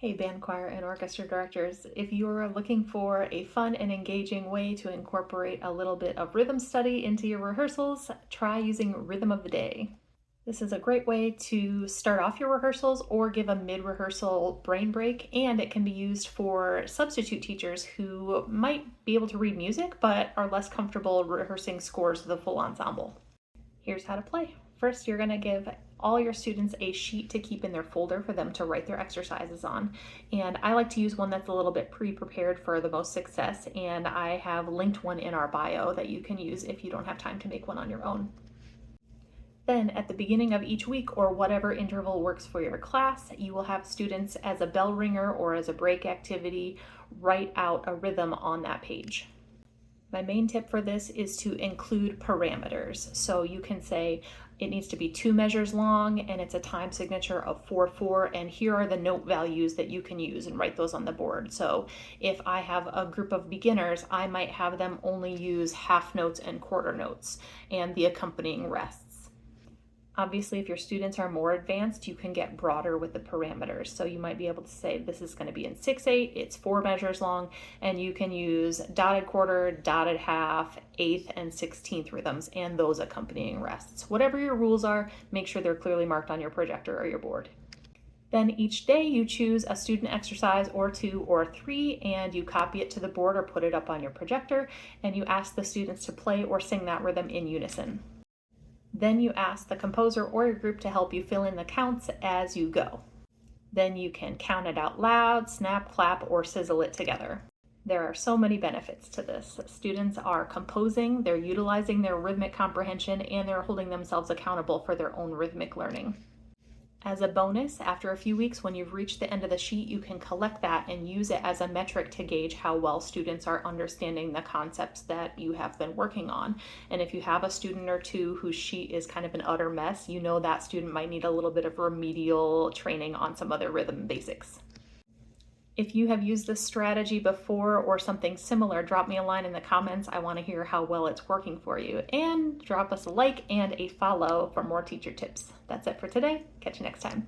Hey, band, choir, and orchestra directors. If you're looking for a fun and engaging way to incorporate a little bit of rhythm study into your rehearsals, try using Rhythm of the Day. This is a great way to start off your rehearsals or give a mid-rehearsal brain break, and it can be used for substitute teachers who might be able to read music but are less comfortable rehearsing scores with a full ensemble. Here's how to play. First, you're going to give all your students a sheet to keep in their folder for them to write their exercises on. And I like to use one that's a little bit pre-prepared for the most success, and I have linked one in our bio that you can use if you don't have time to make one on your own. Then at the beginning of each week, or whatever interval works for your class, you will have students, as a bell ringer or as a break activity, write out a rhythm on that page. My main tip for this is to include parameters. So you can say it needs to be 2 measures long and it's a time signature of 4/4, and here are the note values that you can use, and write those on the board. So if I have a group of beginners, I might have them only use half notes and quarter notes and the accompanying rests. Obviously, if your students are more advanced, you can get broader with the parameters. So you might be able to say this is going to be in 6/8, it's 4 measures long, and you can use dotted quarter, dotted half, eighth, and 16th rhythms and those accompanying rests. Whatever your rules are, make sure they're clearly marked on your projector or your board. Then each day you choose a student exercise or 2 or 3, and you copy it to the board or put it up on your projector, and you ask the students to play or sing that rhythm in unison. Then you ask the composer or your group to help you fill in the counts as you go. Then you can count it out loud, snap, clap, or sizzle it together. There are so many benefits to this. Students are composing, they're utilizing their rhythmic comprehension, and they're holding themselves accountable for their own rhythmic learning. As a bonus, after a few weeks, when you've reached the end of the sheet, you can collect that and use it as a metric to gauge how well students are understanding the concepts that you have been working on. And if you have a student or two whose sheet is kind of an utter mess, you know that student might need a little bit of remedial training on some other rhythm basics. If you have used this strategy before or something similar, drop me a line in the comments. I want to hear how well it's working for you. And drop us a like and a follow for more teacher tips. That's it for today. Catch you next time.